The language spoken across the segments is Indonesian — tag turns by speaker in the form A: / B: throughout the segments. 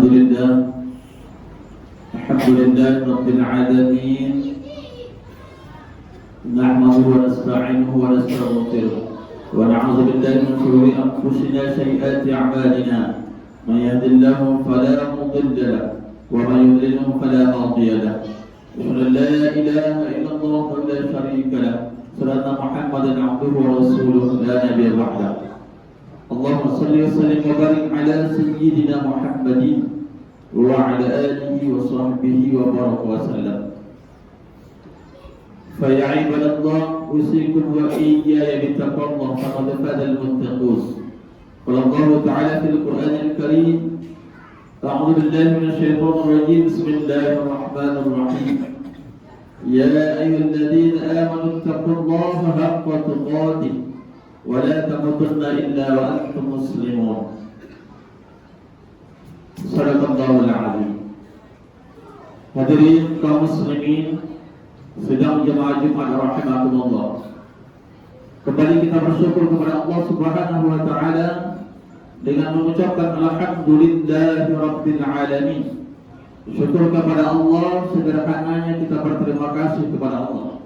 A: Alhamdulillah Rabbil Alamin. Nahmaduhu wa nasta'inuhu wa nastaghfiruh wa na'udzu billahi min shururi anfusina wa sayyiati a'malina. Man yahdihillahu fala mudilla lahu wa man yudlilhu fala hadiya lahu. Asyhadu an la ilaha illallah wa la syarika lahu. Asyhadu Muhammadan 'abduhu wa rasuluhu la nabiyya ba'dahu. Allahumma shalli wa sallim wa barik ala sayyidina Muhammadin wa ala alihi wa sahbihi wa baraka wa sallam. Fa ya ibadallah, usikum wa iyaya bittaqwallah faqad faza al-muttaqun. Qala Allah ta'ala fil Qur'anil Karim, a'udzu billahi minasy syaithanir rajim. Bismillahir rahmanir rahim. Ya ayyuhalladzina amanu taqullaha haqqa tuqatih wa la tamutunna illa wa antum muslimun. Sadaqallahul azim. Hadirin kaum muslimin sedang jemaah Jumat rahimakumullah. Kembali kita bersyukur kepada Allah Subhanahu wa taala dengan mengucapkan alhamdulillahi rabbil alamin. Syukur kepada Allah, sederhananya kita berterima kasih kepada Allah.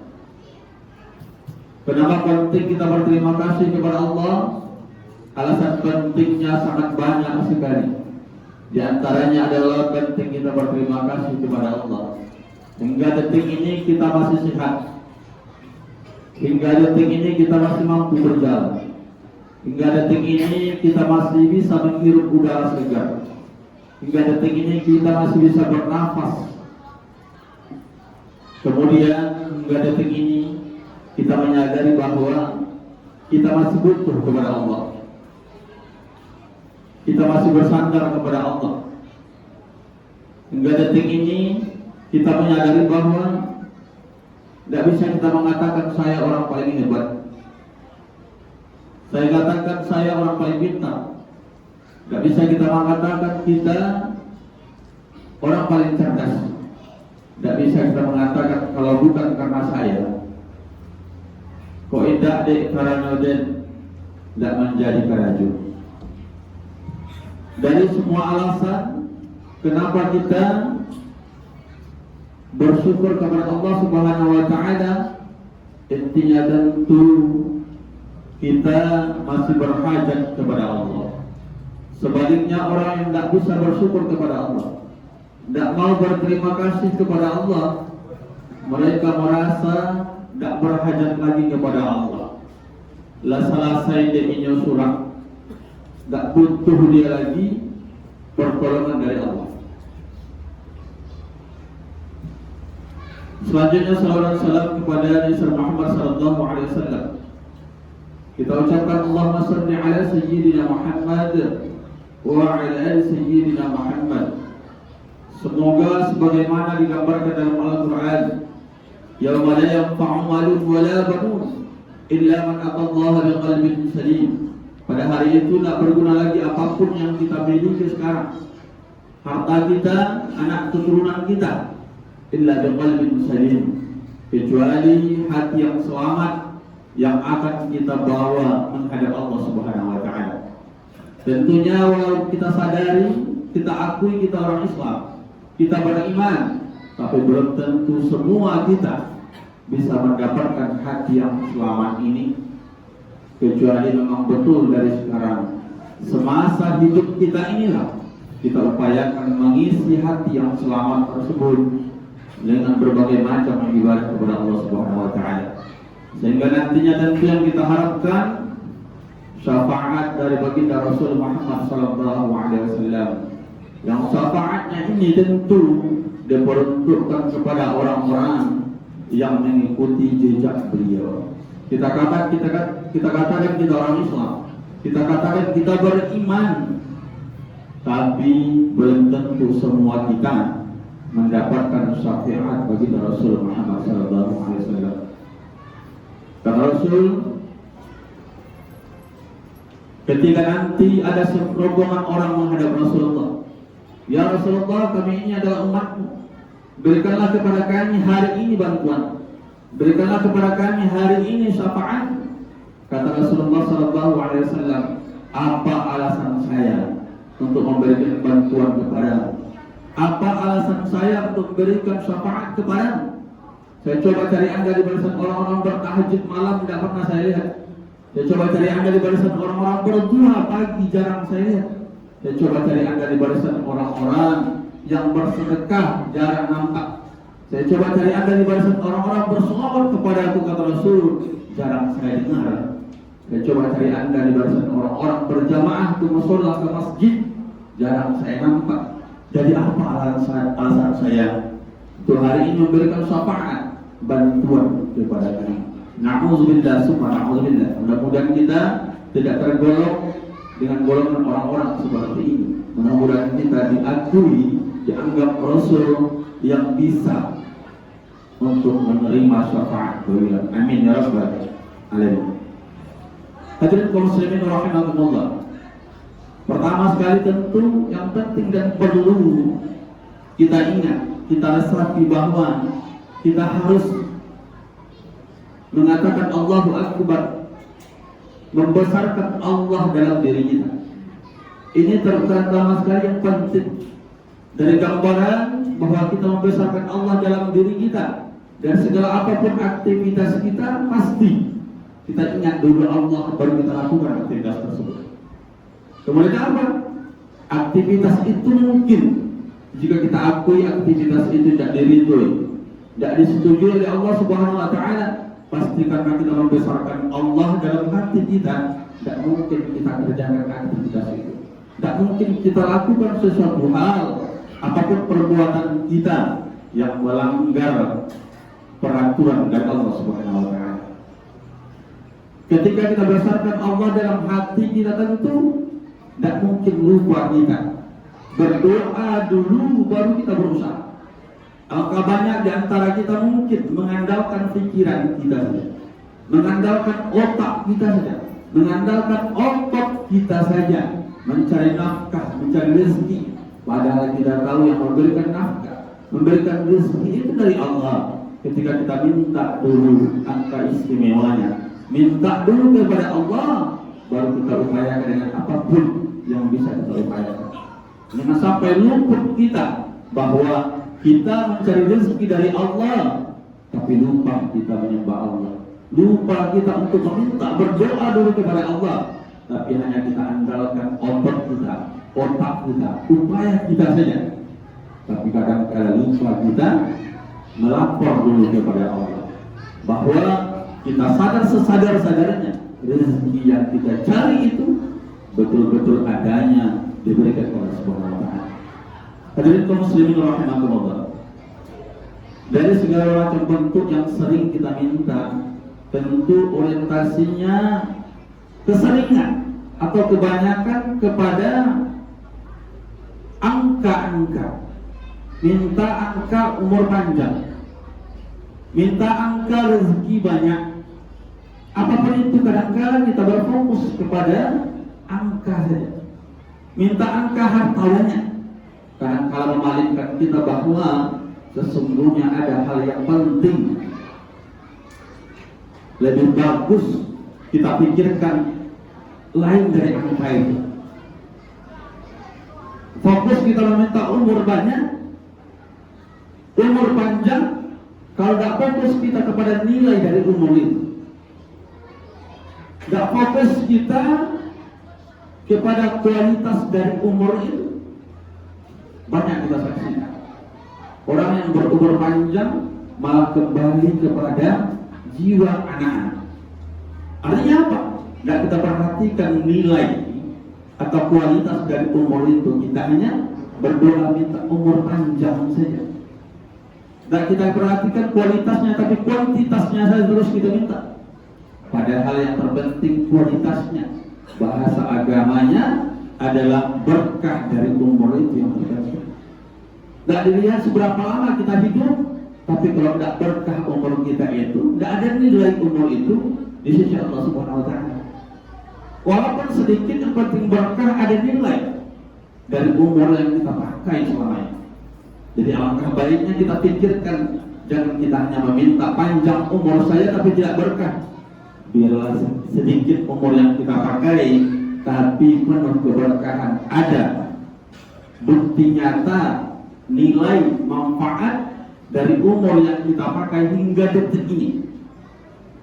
A: Kenapa penting kita berterima kasih kepada Allah? Alasan pentingnya sangat banyak sekali. Di antaranya adalah penting kita berterima kasih kepada Allah. Hingga detik ini kita masih sehat. Hingga detik ini kita masih mampu berjalan. Hingga detik ini kita masih bisa menghirup udara segar. Hingga detik ini kita masih bisa bernafas. Kemudian hingga detik ini kita menyadari bahwa kita masih butuh kepada Allah. Kita masih bersandar kepada Allah. Hingga detik ini kita menyadari bahwa tidak bisa kita mengatakan saya orang paling hebat. Saya katakan saya orang paling pintar. Tidak bisa kita mengatakan kita orang paling cerdas. Tidak bisa kita mengatakan kalau bukan karena saya. Kok tidak dek karanoden tidak menjadi karaju. Dari semua alasan kenapa kita bersyukur kepada Allah Subhanahu wa taala, intinya tentu kita masih berhajat kepada Allah. Sebaliknya orang yang tidak bisa bersyukur kepada Allah, tidak mau berterima kasih kepada Allah, mereka merasa tidak berhajat lagi kepada Allah. Lah selesai dia inyo surang, tidak butuh dia lagi pertolongan dari Allah. Selanjutnya salawat salam kepada Nabi Muhammad sallallahu alaihi wasallam. Kita ucapkan Allahumma shalli ala sayyidina Muhammad wa ala ali sayyidina Muhammad. Semoga sebagaimana digambarkan dalam Al-Qur'an, yauma la yanfa'u malun wa la banun illa man atallaha biqalbin salim. Pada hari itu tidak berguna lagi apapun yang kita miliki sekarang. Harta kita, anak keturunan kita, illa biqalbin salim, kecuali hati yang selamat yang akan kita bawa menghadap Allah Subhanahu wa taala. Tentunya walau kita sadari, kita akui kita orang Islam, kita beriman, tapi belum tentu semua kita bisa mendapatkan hati yang selamat ini, kecuali memang betul dari sekarang semasa hidup kita inilah kita upayakan mengisi hati yang selamat tersebut dengan berbagai macam ibadah kepada Allah Subhanahu wa taala, sehingga nantinya tentu yang kita harapkan syafaat dari baginda Rasul Muhammad sallallahu alaihi wasallam, yang syafaatnya ini tentu diperuntukkan kepada orang-orang yang mengikuti jejak beliau. Kita katakan kita orang Islam, kita katakan kita beriman, tapi belum tentu semua kita mendapatkan syafaat bagi Rasul Muhammad sallallahu alaihi wasallam. Kata Rasul, ketika nanti ada serombongan orang menghadap Rasulullah, ya Rasulullah, kami ini adalah umatmu, berikanlah kepada kami hari ini bantuan, berikanlah kepada kami hari ini syafaat. Kata Rasulullah sallallahu alaihi wasallam, apa alasan saya untuk memberikan bantuan kepada Apa alasan saya untuk berikan syafaat kepadamu? Saya coba cari Anda di barisan orang-orang bertahajud malam, tidak pernah saya lihat. Saya coba cari Anda di barisan orang-orang berduha pagi, jarang saya lihat. Saya coba cari Anda di barisan orang-orang yang bersedekah, jarang nampak. Saya coba cari Anda di barisan orang-orang bersolawat kepada aku, kata Rasul, jarang saya dengar. Saya coba cari Anda di barisan orang-orang berjamaah ke musola, ke masjid, jarang saya nampak. Jadi apa alasan saya untuk hari ini memberikan syafaat, bantuan kepada kami? Na'udzubillah, summa na'udzubillah. Mudah-mudahan kita tidak tergolong dengan golongan orang-orang seperti ini. Mudah-mudahan kita diakui, dianggap Rasul yang bisa untuk menerima syafaat beliau. Amin ya rabbal alamin. Hadirin kaum muslimin rahimakumullah. Pertama sekali tentu yang penting dan perlu kita ingat, kita resapi bahwa kita harus mengatakan Allahu Akbar, membesarkan Allah dalam diri kita. Ini terutama sekali yang penting dari gambaran bahwa kita membesarkan Allah dalam diri kita. Dan segala apapun aktivitas kita, pasti kita ingat dulu Allah baru kita lakukan aktivitas tersebut. Kemudian apa? Aktivitas itu mungkin jika kita akui aktivitas itu tidak diridhoi, tidak disetujui oleh Allah Subhanahu wa taala, pasti karena kita membesarkan Allah dalam hati kita, tidak mungkin kita kerjakan aktivitas itu. Tidak mungkin kita lakukan sesuatu hal, apapun perbuatan kita yang melanggar peraturan dari Allah Subhanahu wa taala. Ketika kita besarkan Allah dalam hati kita, tentu tidak mungkin lupa kita. Berdoa dulu baru kita berusaha. Alangkah banyak di antara kita mungkin mengandalkan pikiran kita saja, mengandalkan otak kita saja, mengandalkan otot kita saja, mencari nafkah, mencari rezeki. Padahal kita tahu yang memberikan nafkah, memberikan rezeki itu dari Allah. Ketika kita minta dulu angka istimewanya, minta dulu kepada Allah, baru kita upayakan dengan apapun yang bisa kita upayakan. Jangan sampai luput kita bahwa kita mencari rezeki dari Allah, tapi lupa kita menyembah Allah. Lupa kita untuk meminta, berdoa dulu kepada Allah, tapi hanya kita andalkan otot kita, otak kita, upaya kita saja. Tapi kadang-kadang lupa kita melapor dulu kepada Allah, bahwa kita sadar sesadar-sadarnya rezeki yang kita cari itu betul-betul adanya diberikan oleh Subhanahu wa taala. Hadirin kaum muslimin rahimakumullah. Dari segala macam bentuk yang sering kita minta, tentu orientasinya keseringan atau kebanyakan kepada angka-angka. Minta angka umur panjang, minta angka rezeki banyak. Apapun itu, kadang-kadang kita berfokus kepada angka saja. Minta angka harta banyak. Kadang-kadang memalingkan kita bahwa sesungguhnya ada hal yang penting, lebih bagus kita pikirkan lain dari angka itu. Fokus kita meminta umur banyak, umur panjang, kalau tidak fokus kita kepada nilai dari umur itu, tidak fokus kita kepada kualitas dari umur itu, banyak kita saksikan orang yang berumur panjang malah kembali kepada jiwa anak-anak. Artinya apa? Tidak kita perhatikan nilai atau kualitas dari umur itu, kita hanya berdoa minta umur panjang saja. Tidak kita perhatikan kualitasnya, tapi kuantitasnya saja terus kita minta. Padahal yang terpenting kualitasnya. Bahasa agamanya adalah berkah dari umur itu yang terpenting. Tidak dilihat seberapa lama kita hidup, tapi kalau tidak berkah umur kita itu, tidak ada nilai umur itu di sisi Allah Subhanahu wa taala. Walaupun sedikit, yang penting berkah, ada nilai dari umur yang kita pakai selama ini. Jadi alangkah baiknya kita pikirkan, jangan kita hanya meminta panjang umur saya tapi tidak berkah. Biarlah sedikit umur yang kita pakai, tapi penuh keberkahan. Ada bukti nyata nilai manfaat dari umur yang kita pakai hingga detik ini.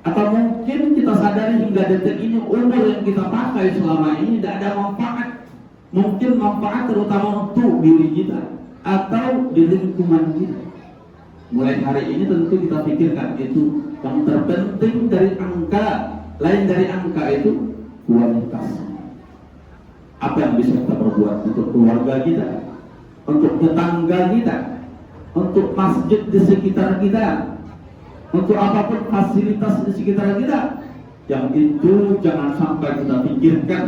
A: Atau mungkin kita sadari hingga detik ini umur yang kita pakai selama ini tidak ada manfaat. Mungkin manfaat terutama untuk diri kita atau di lingkungan kita. Mulai hari ini tentu kita pikirkan itu yang terpenting dari angka. Lain dari angka itu kualitas. Apa yang bisa kita perbuat untuk keluarga kita, untuk tetangga kita, untuk masjid di sekitar kita, untuk apapun fasilitas di sekitar kita. Yang itu jangan sampai kita pikirkan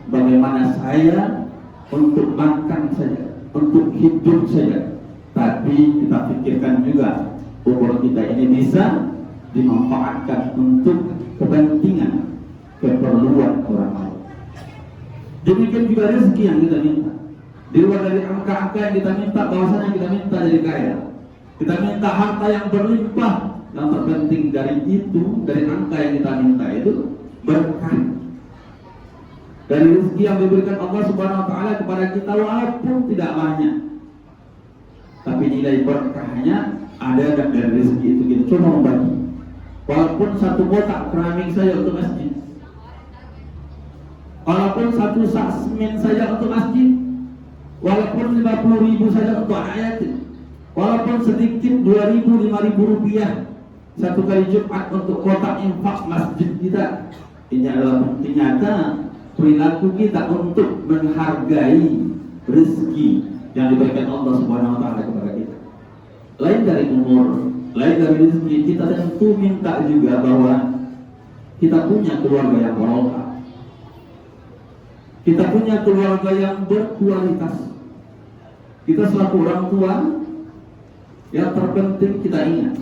A: bagaimana saya untuk makan saja, untuk hidup saja, tapi kita pikirkan juga umur kita ini bisa dimanfaatkan untuk kepentingan, keperluan orang lain. Demikian juga rezeki yang kita minta. Di luar dari angka-angka yang kita minta, bahwasanya kita minta jadi kaya, kita minta harta yang berlimpah. Yang terpenting dari itu, dari angka yang kita minta itu berkah. Dari rezeki yang diberikan Allah Subhanahu wa taala kepada kita walaupun tidak banyak, tapi nilai berkahnya ada dari rezeki itu. Kita coba membagi. Walaupun satu kotak keramik saja untuk masjid, walaupun satu sak semen saja untuk masjid, walaupun 50.000 saja untuk anak yatim, walaupun sedikit 2.000, 5.000 rupiah satu kali Jumat untuk kotak infak masjid kita. Ini adalah bukti nyata perilaku kita untuk menghargai rezeki yang diberikan Allah Subhanahu wa taala kepada kita. Lain dari umur, lain dari rezeki, kita tentu minta juga bahwa kita punya keluarga yang barokah. Kita punya keluarga yang berkualitas. Kita selaku orang tua, yang terpenting kita ingat,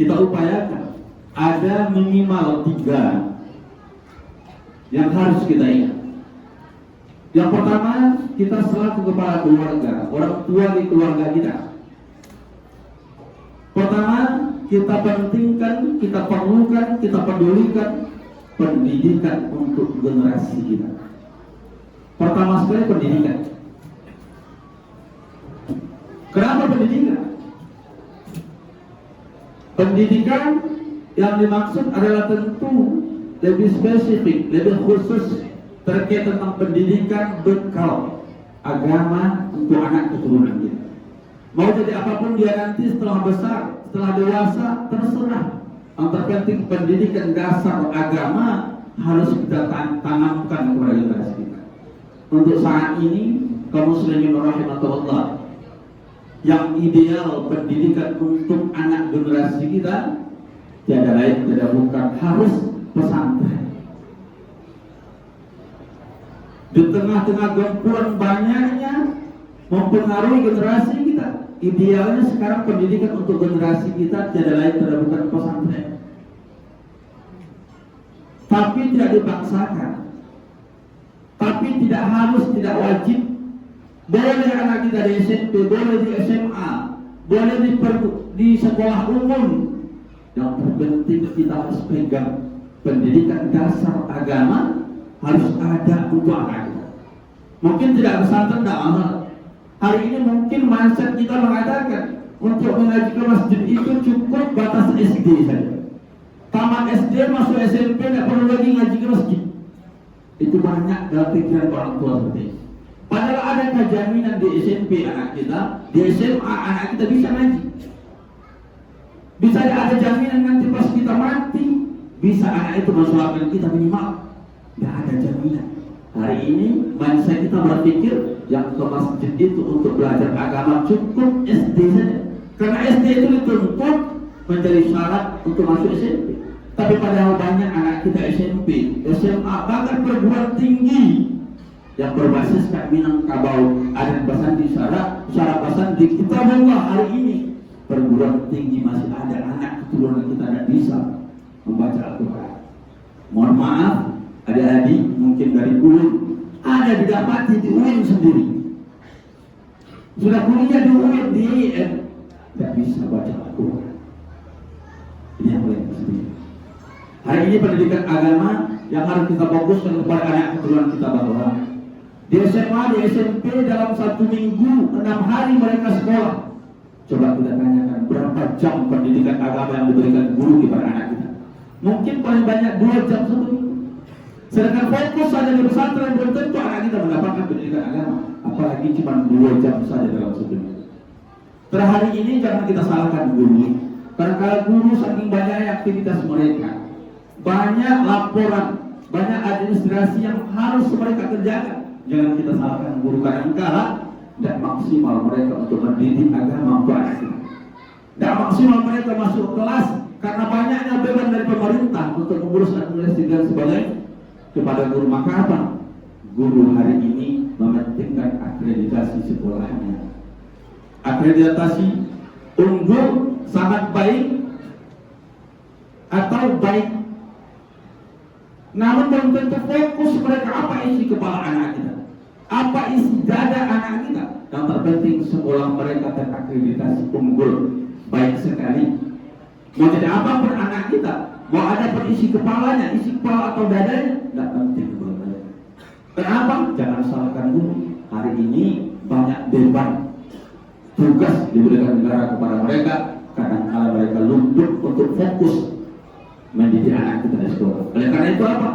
A: kita upayakan ada minimal 3 yang harus kita ingat. Yang pertama, kita selaku kepala keluarga, orang tua di keluarga kita. Pertama, kita pentingkan, kita perlukan, kita pedulikan pendidikan untuk generasi kita. Pertama sekali pendidikan. Kenapa pendidikan? Pendidikan yang dimaksud adalah tentu lebih spesifik, lebih khusus terkait tentang pendidikan bekal agama untuk anak keturunan kita. Mau jadi apapun dia nanti setelah besar, setelah dewasa, terserah. Yang terpenting pendidikan dasar agama harus kita tanamkan kepada generasi kita. Untuk saat ini, kaum muslimin rahimakumullah, yang ideal pendidikan untuk anak generasi kita tiada lain, tiada bukan harus pesantren. Di tengah-tengah gempuran banyaknya mempengaruhi generasi kita, idealnya sekarang pendidikan untuk generasi kita tiada lain, tiada bukan pesantren. Tapi tidak dipaksakan, tapi tidak harus, tidak wajib. Boleh anak kita di SMP, boleh di SMA, boleh di sekolah umum. Yang terpenting kita harus pegang pendidikan dasar agama, harus ada untuk anak kita. Mungkin tidak pesantren, tidak mahal. Hari ini mungkin mindset kita mengatakan untuk mengaji ke masjid itu cukup batas SD saja. Tamat SD masuk SMP tidak perlu lagi ngaji ke masjid. Itu banyak dalam pikiran orang tua seperti itu. Padahal adakah jaminan di SMP anak kita, di SMA anak kita bisa ngaji? Bisa ada jaminan nanti pas kita mati bisa anak itu mensolatkan kita minimal? Tidak ada jaminan. Hari ini mindset kita berpikir yang ke masjid itu untuk belajar agama cukup SD saja. Karena SD itu dituntut menjadi syarat untuk masuk SMP. Tapi padahal banyak anak kita SMP, SMA, bahkan perguruan tinggi yang berbasiskan Minangkabau adat Basandi syarat Basandi. Kita Allah hari ini perguruan tinggi masih ada anak keturunan kita tidak bisa membaca Al-Quran. Mohon maaf, adik-adik mungkin dari UIN ada didapati di UIN sendiri, sudah kuliah di UIN, di IAIN, tidak bisa baca Al-Quran. Ini yang boleh sendiri. Hari ini pendidikan agama yang harus kita fokuskan kepada anak keturunan kita, bahwa di SMA, di SMP dalam 1 minggu 6 hari mereka sekolah. Coba kita tanyakan berapa jam pendidikan agama yang diberikan guru kepada anak kita. Mungkin paling banyak 2 jam satu minggu. Sedangkan fokus saja di pesantren belum tentu anak kita mendapatkan pendidikan agama, apalagi cuma 2 jam saja dalam satu minggu. Hari ini jangan kita salahkan guru, karena kalau guru saking banyaknya aktivitas mereka, banyak laporan, banyak administrasi yang harus mereka kerjakan. Jangan kita salahkan guru karena tidak maksimal mereka untuk mendidik agama untuk anak kita. Tidak maksimal mereka masuk kelas karena banyaknya beban dari pemerintah untuk mengurus administrasi dan sebagainya kepada guru. Maka apa? Guru hari ini mementingkan akreditasi sekolahnya. Akreditasi unggul, sangat baik atau baik, namun belum tentu fokus mereka apa isi kepala anak kita, apa isi dada anak kita. Yang terpenting sekolah mereka terakreditasi unggul, baik sekali. Mau jadi apapun anak kita, mau ada pun isi kepalanya, isi kepala atau dadanya, tidak penting buat mereka. Kenapa? Jangan salahkan guru. Hari ini banyak beban tugas diberikan negara kepada mereka, kadang-kadang mereka luput untuk fokus mendidik anak kita di sekolah. Oleh karena itu apa?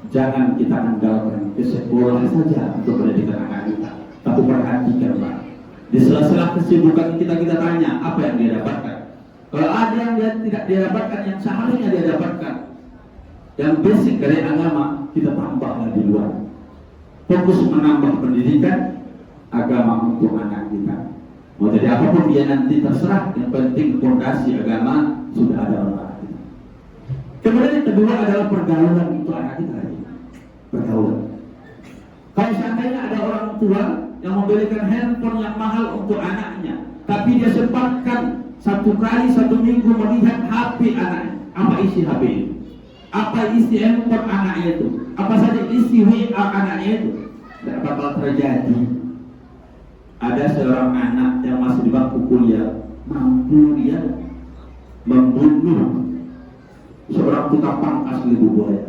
A: Jangan kita andalkan ke sekolah saja untuk pendidikan anak kita, tapi perhatikan Pak. Di sela-sela kesibukan kita tanya apa yang dia dapatkan. Kalau ada yang dia tidak dia dapatkan yang seharusnya dia dapatkan, yang basic dari agama, kita tambahlah di luar. Fokus menambah pendidikan agama untuk anak kita. Mau jadi apapun dia nanti terserah, yang penting fondasi agama sudah ada pada anak kita. Kemudian yang kedua adalah pergaulan untuk anak kita. Pergaulan. Kalau seandainya ada orang tua yang membelikan handphone yang mahal untuk anaknya, tapi dia sempatkan 1 kali 1 minggu melihat HP anaknya, apa isi HP itu? Apa isi handphone anaknya itu? Apa saja isi WA anaknya itu? Tidak bakal terjadi. Ada seorang anak yang masih di bangku kuliah, mampu dia membunuh seorang tukang pangkas di Buboya.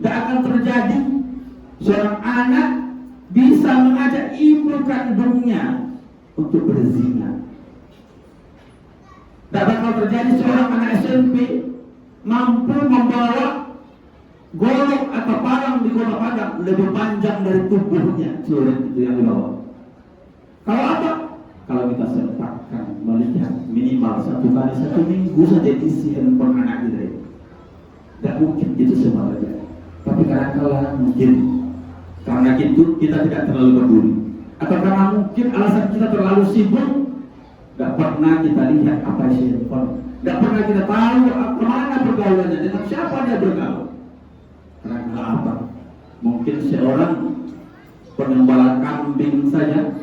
A: Tidak akan terjadi seorang anak bisa mengajak ibu kandungnya untuk berzina. Tidak bakal terjadi seorang anak SMP mampu membawa golok atau parang di kota Padang lebih panjang dari tubuhnya, seluruh itu yang dibawa. Kalau apa? Kalau kita sempatkan melihat minimal 1 kali 1 minggu saja isi handphone anak kita itu, tidak mungkin itu semua saja. Tapi kadang-kadang mungkin karena itu kita tidak terlalu peduli, atau karena mungkin alasan kita terlalu sibuk, tidak pernah kita lihat apa isi handphone, tidak pernah kita tahu kemana pergaulannya, dengan siapa dia bergaul. Karena apa? Mungkin seorang pengembala kambing saja,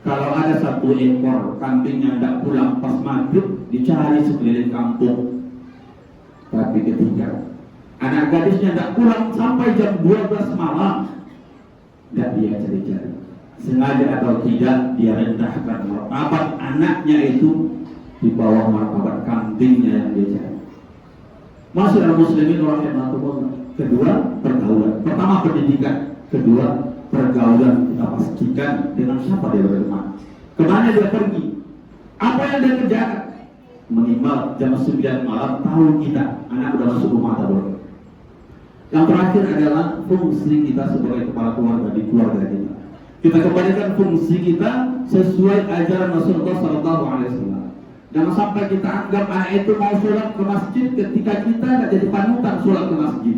A: kalau ada 1 ekor kambing yang tidak pulang pas maghrib, dicari sekeliling kampung. Tapi ketika anak gadisnya tidak pulang sampai jam 12 malam, tidak dia cari-cari. Sengaja atau tidak, dia rendahkan martabat anaknya itu di bawah martabat kambingnya yang dia cari. Masyarakat muslimin rahimahullah. Kedua, pergaulan. Pertama pendidikan, kedua pergaulan. Kita pastikan dengan siapa dia berteman, kemana dia pergi, apa yang dia kerjakan. Minimal jam 9 malam tahu kita anak sudah masuk rumah atau belum. Yang terakhir adalah fungsi kita sebagai kepala keluarga di keluarga kita. Kita kembalikan fungsi kita sesuai ajaran Rasulullah SAW. Jangan sampai kita anggap anak itu mau sholat ke masjid ketika kita tidak jadi panutan sholat ke masjid.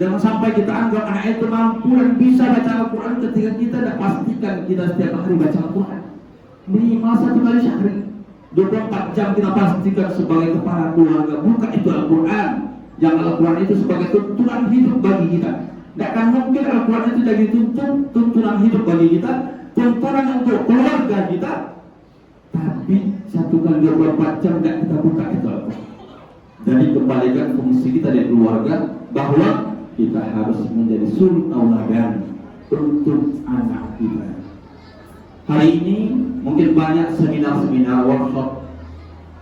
A: Jangan sampai kita anggap anak itu mampu dan bisa baca Al-Quran ketika kita tidak pastikan kita setiap hari baca Al-Quran. Minimal 1 kali sehari, 24 jam kita pastikan sebagai kepala keluarga buka itu Al-Quran. Yang Al-Quran itu sebagai tuntunan hidup bagi kita. Tidak akan mungkin Al-Quran itu jadi tuntunan hidup bagi kita, tuntunan untuk keluarga kita, tapi 1 kali 24 jam tidak kita buka itu Al-Quran. Jadi kembalikan fungsi kita di keluarga, bahwa kita harus menjadi suri tauladan untuk anak kita. Hari ini mungkin banyak seminar-seminar, workshop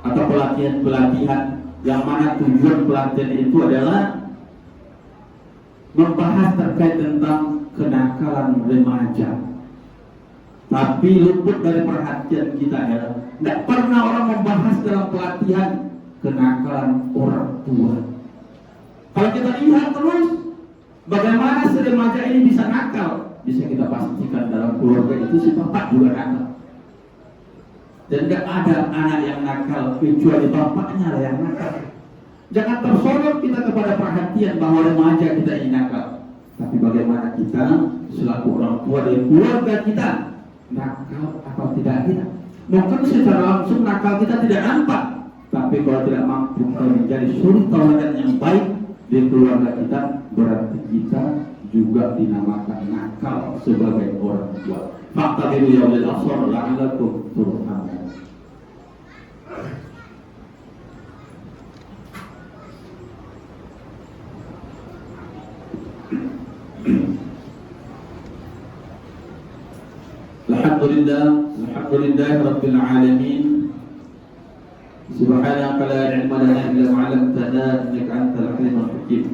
A: atau pelatihan-pelatihan yang mana tujuan pelatihan itu adalah membahas terkait tentang kenakalan remaja. Tapi luput dari perhatian kita adalah Tidak pernah orang membahas dalam pelatihan kenakalan orang tua. Kalau kita lihat terus bagaimana si remaja ini bisa nakal, bisa kita pastikan dalam keluarga itu si bapak juga nakal. Dan tidak ada anak yang nakal kecuali bapaknya lah yang nakal. Jangan tersorot kita kepada perhatian bahwa remaja kita ini nakal, tapi bagaimana kita selaku orang tua dari keluarga kita nakal atau tidak kita. Mungkin secara langsung nakal kita tidak nampak, tapi kalau tidak mampu kita menjadi suri tauladan yang baik di keluarga kita, berarti kita juga dinamakan nakal sebagai orang tua. Faqtabiru ya ulil absar la'allakum turhamun. Alhamdulillah rabbil alamin. Subhanaka la ilma lana illa ma 'allamtana innaka antal alimul hakim.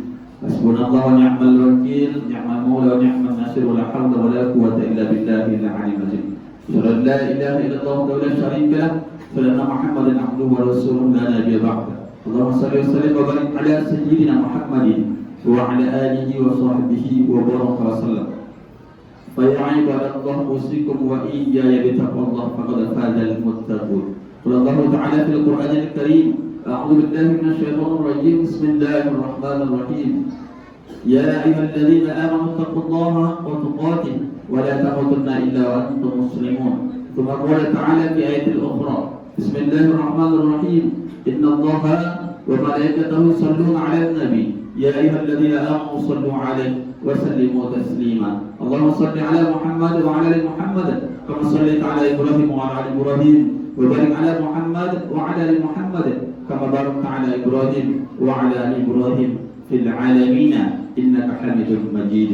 A: Hasbunallahu wa ni'mal wakeel, ni'mal mawla wa ni'man nasir, wa la hawla wa la quwwata illa billahil aliyyil azim. Asyhadu an la ilaha illallah wa la syarika lahu, wa anna Muhammadan 'abduhu wa rasuluhu la nabiyya ba'da. Allahumma shalli wa sallim wa barik ala sayyidina Muhammadin wa ala alihi wa sahbihi wa baraka wa sallam. فيا عباد الله أوصيكم وإياي بتقوى الله فقد فاز المتقون. قال الله تعالى في القرآن الكريم: أعوذ بالله من الشيطان الرجيم، بسم الله الرحمن الرحيم. يا أيها الذين آمنوا اتقوا الله حق تقاته ولا تموتن إلا وأنتم مسلمون. ثم قال تعالى في آية أخرى: بسم الله الرحمن الرحيم. إن الله وملائكته يصلون على النبي يا أيها الذين آمنوا صلوا عليه وسلموا تسليما. اللهم صل على محمد وعلى ال محمد كما صليت على ابراهيم وعلى ال ابراهيم وبارك على محمد وعلى ال محمد كما باركت على ابراهيم وعلى ال ابراهيم في العالمين انك حميد مجيد.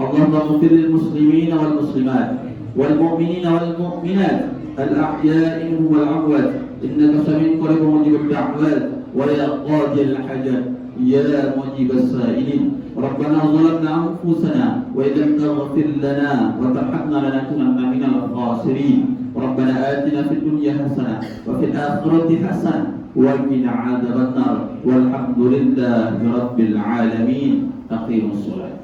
A: اللهم اغفر للمسلمين والمسلمات والمؤمنين والمؤمنات الاحياء منهم والاموات انك سميع قريب مجيب الدعوات ويا قاضي الحاجات يا مجيب السائلين. ربنا ظلمنا أنفسنا وإن لم تغفر لنا وترحمنا لنكونن من الخاسرين. ربنا آتنا في الدنيا حسنة وفي الآخرة حسنة وقنا عذاب النار. والحمد لله رب العالمين. أقيموا الصلاة.